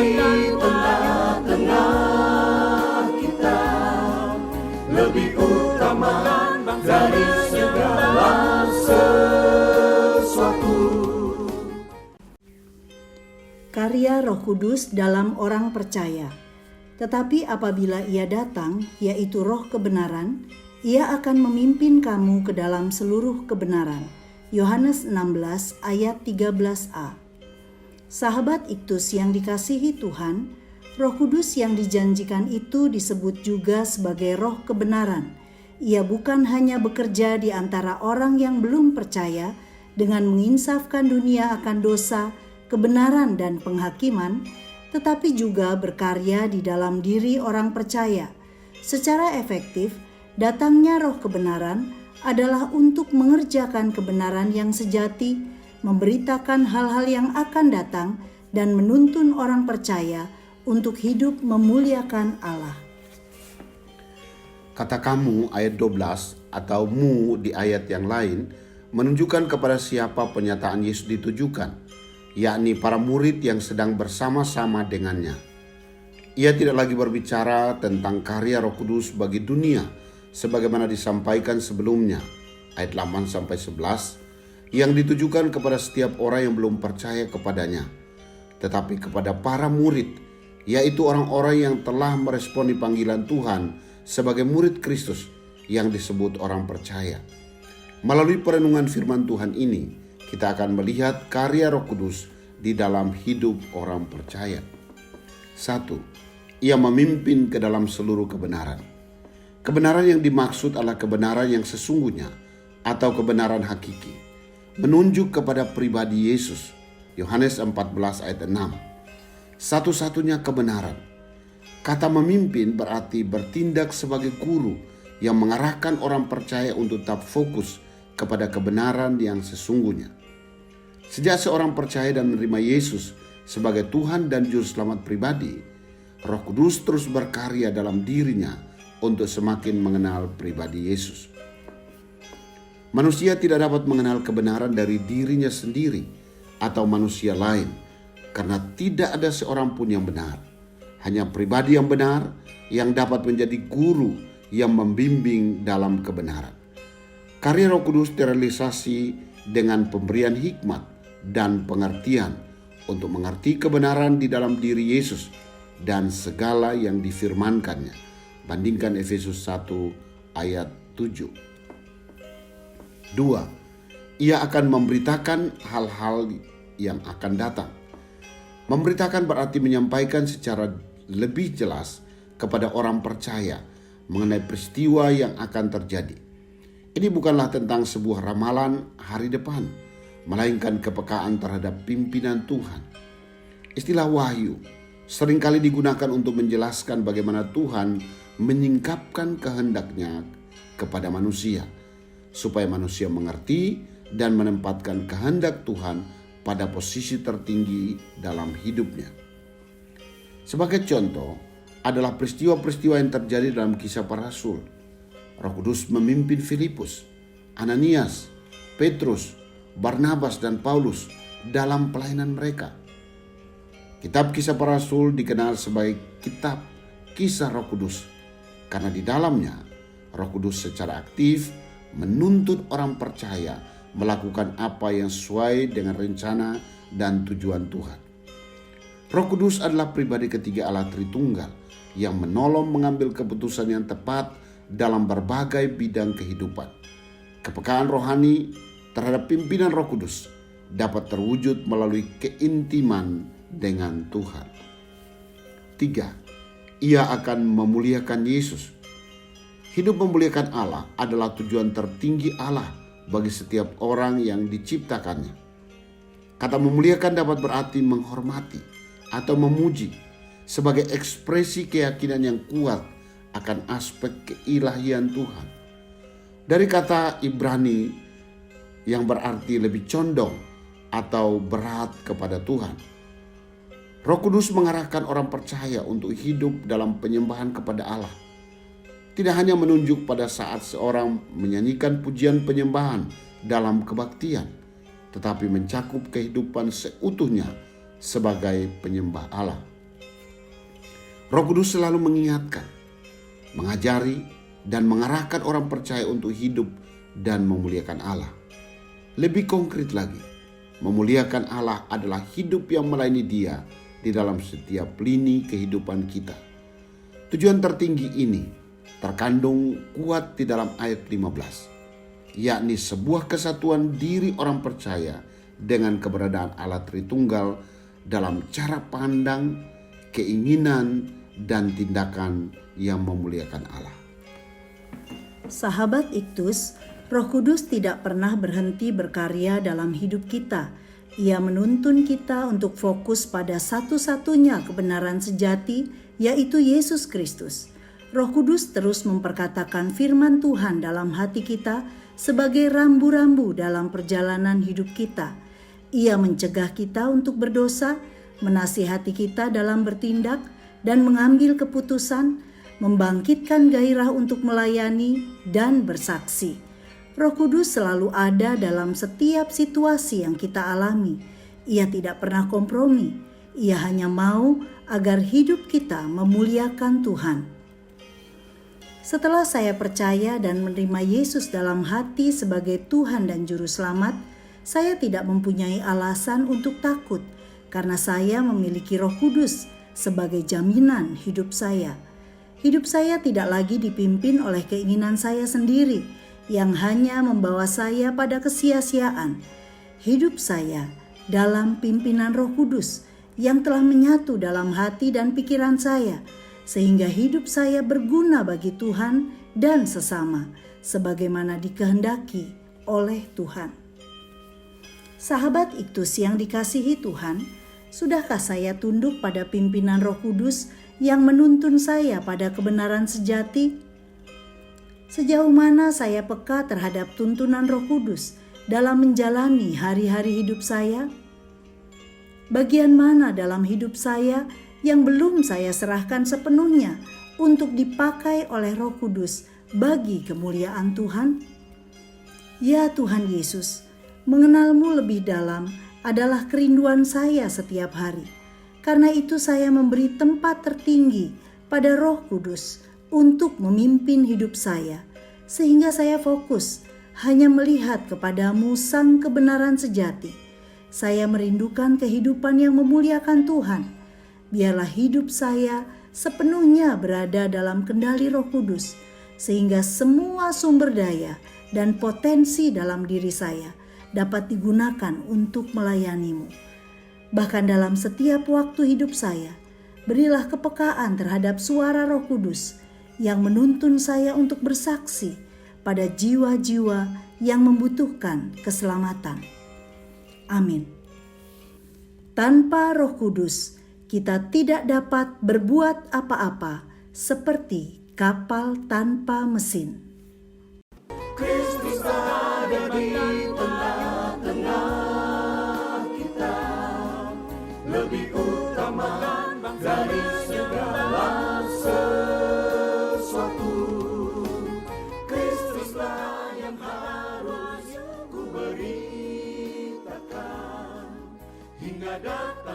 di tengah-tengah kita, lebih utama dari segala sesuatu. Karya Roh Kudus dalam orang percaya. Tetapi apabila Ia datang, yaitu Roh kebenaran, Ia akan memimpin kamu ke dalam seluruh kebenaran. Yohanes 16 ayat 13a. Sahabat Iktus yang dikasihi Tuhan, Roh Kudus yang dijanjikan itu disebut juga sebagai Roh kebenaran. Ia bukan hanya bekerja di antara orang yang belum percaya dengan menginsafkan dunia akan dosa, kebenaran dan penghakiman, tetapi juga berkarya di dalam diri orang percaya. Secara efektif, datangnya Roh kebenaran adalah untuk mengerjakan kebenaran yang sejati, memberitakan hal-hal yang akan datang, dan menuntun orang percaya untuk hidup memuliakan Allah. Kata kamu ayat 12 atau mu di ayat yang lain menunjukkan kepada siapa pernyataan Yesus ditujukan, yakni para murid yang sedang bersama-sama dengannya. Ia tidak lagi berbicara tentang karya Roh Kudus bagi dunia sebagaimana disampaikan sebelumnya, ayat 8-11, yang ditujukan kepada setiap orang yang belum percaya kepadanya, tetapi kepada para murid, yaitu orang-orang yang telah meresponi panggilan Tuhan sebagai murid Kristus yang disebut orang percaya. Melalui perenungan firman Tuhan ini, kita akan melihat karya Roh Kudus di dalam hidup orang percaya. 1. Ia memimpin ke dalam seluruh kebenaran. Kebenaran yang dimaksud adalah kebenaran yang sesungguhnya atau kebenaran hakiki, menunjuk kepada pribadi Yesus. Yohanes 14 ayat 6. Satu-satunya kebenaran. Kata memimpin berarti bertindak sebagai guru yang mengarahkan orang percaya untuk tetap fokus kepada kebenaran yang sesungguhnya. Sejak seorang percaya dan menerima Yesus sebagai Tuhan dan Juru Selamat pribadi, Roh Kudus terus berkarya dalam dirinya untuk semakin mengenal pribadi Yesus. Manusia tidak dapat mengenal kebenaran dari dirinya sendiri atau manusia lain, karena tidak ada seorang pun yang benar. Hanya pribadi yang benar yang dapat menjadi guru yang membimbing dalam kebenaran. Karya Roh Kudus terrealisasi dengan pemberian hikmat dan pengertian untuk mengerti kebenaran di dalam diri Yesus dan segala yang difirmankannya. Bandingkan Efesus 1 ayat 7. 2. Ia akan memberitakan hal-hal yang akan datang. Memberitakan berarti menyampaikan secara lebih jelas kepada orang percaya mengenai peristiwa yang akan terjadi. Ini bukanlah tentang sebuah ramalan hari depan, melainkan kepekaan terhadap pimpinan Tuhan. Istilah wahyu seringkali digunakan untuk menjelaskan bagaimana Tuhan menyingkapkan kehendaknya kepada manusia, supaya manusia mengerti dan menempatkan kehendak Tuhan pada posisi tertinggi dalam hidupnya. Sebagai contoh adalah peristiwa-peristiwa yang terjadi dalam Kisah Para Rasul. Roh Kudus memimpin Filipus, Ananias, Petrus, Barnabas dan Paulus dalam pelayanan mereka. Kitab Kisah Para Rasul dikenal sebagai kitab Kisah Roh Kudus karena di dalamnya Roh Kudus secara aktif menuntun orang percaya melakukan apa yang sesuai dengan rencana dan tujuan Tuhan. Roh Kudus adalah pribadi ketiga Allah Tritunggal yang menolong mengambil keputusan yang tepat dalam berbagai bidang kehidupan. Kepekaan rohani terhadap pimpinan Roh Kudus dapat terwujud melalui keintiman dengan Tuhan. 3. Ia akan memuliakan Yesus. Hidup memuliakan Allah adalah tujuan tertinggi Allah bagi setiap orang yang diciptakannya. Kata memuliakan dapat berarti menghormati atau memuji sebagai ekspresi keyakinan yang kuat akan aspek keilahian Tuhan. Dari kata Ibrani yang berarti lebih condong atau berat kepada Tuhan. Roh Kudus mengarahkan orang percaya untuk hidup dalam penyembahan kepada Allah. Tidak hanya menunjuk pada saat seorang menyanyikan pujian penyembahan dalam kebaktian, tetapi mencakup kehidupan seutuhnya sebagai penyembah Allah. Roh Kudus selalu mengingatkan, mengajari, dan mengarahkan orang percaya untuk hidup dan memuliakan Allah. Lebih konkret lagi, memuliakan Allah adalah hidup yang melayani Dia di dalam setiap lini kehidupan kita. Tujuan tertinggi ini terkandung kuat di dalam ayat 15, yakni sebuah kesatuan diri orang percaya dengan keberadaan Allah Tritunggal dalam cara pandang, keinginan, dan tindakan yang memuliakan Allah. Sahabat Iktus, Roh Kudus tidak pernah berhenti berkarya dalam hidup kita. Ia menuntun kita untuk fokus pada satu-satunya kebenaran sejati, yaitu Yesus Kristus. Roh Kudus terus memperkatakan firman Tuhan dalam hati kita sebagai rambu-rambu dalam perjalanan hidup kita. Ia mencegah kita untuk berdosa, menasihati kita dalam bertindak dan mengambil keputusan, membangkitkan gairah untuk melayani dan bersaksi. Roh Kudus selalu ada dalam setiap situasi yang kita alami. Ia tidak pernah kompromi. Ia hanya mau agar hidup kita memuliakan Tuhan. Setelah saya percaya dan menerima Yesus dalam hati sebagai Tuhan dan Juru Selamat, saya tidak mempunyai alasan untuk takut karena saya memiliki Roh Kudus sebagai jaminan hidup saya. Hidup saya tidak lagi dipimpin oleh keinginan saya sendiri yang hanya membawa saya pada kesia-siaan. Hidup saya dalam pimpinan Roh Kudus yang telah menyatu dalam hati dan pikiran saya, sehingga hidup saya berguna bagi Tuhan dan sesama, sebagaimana dikehendaki oleh Tuhan. Sahabat Iktus yang dikasihi Tuhan, sudahkah saya tunduk pada pimpinan Roh Kudus yang menuntun saya pada kebenaran sejati? Sejauh mana saya peka terhadap tuntunan Roh Kudus dalam menjalani hari-hari hidup saya? Bagian mana dalam hidup saya yang belum saya serahkan sepenuhnya untuk dipakai oleh Roh Kudus bagi kemuliaan Tuhan? Ya Tuhan Yesus, mengenal-Mu lebih dalam adalah kerinduan saya setiap hari. Karena itu saya memberi tempat tertinggi pada Roh Kudus untuk memimpin hidup saya, sehingga saya fokus hanya melihat kepadamu Sang kebenaran sejati. Saya merindukan kehidupan yang memuliakan Tuhan. Biarlah hidup saya sepenuhnya berada dalam kendali Roh Kudus, sehingga semua sumber daya dan potensi dalam diri saya dapat digunakan untuk melayani-Mu. Bahkan dalam setiap waktu hidup saya, berilah kepekaan terhadap suara Roh Kudus yang menuntun saya untuk bersaksi pada jiwa-jiwa yang membutuhkan keselamatan. Amin. Tanpa Roh Kudus, kita tidak dapat berbuat apa-apa seperti kapal tanpa mesin. Kristus ada di tengah-tengah kita, lebih utama dari segala sesuatu. Kristuslah yang harus ku beritakan hingga datang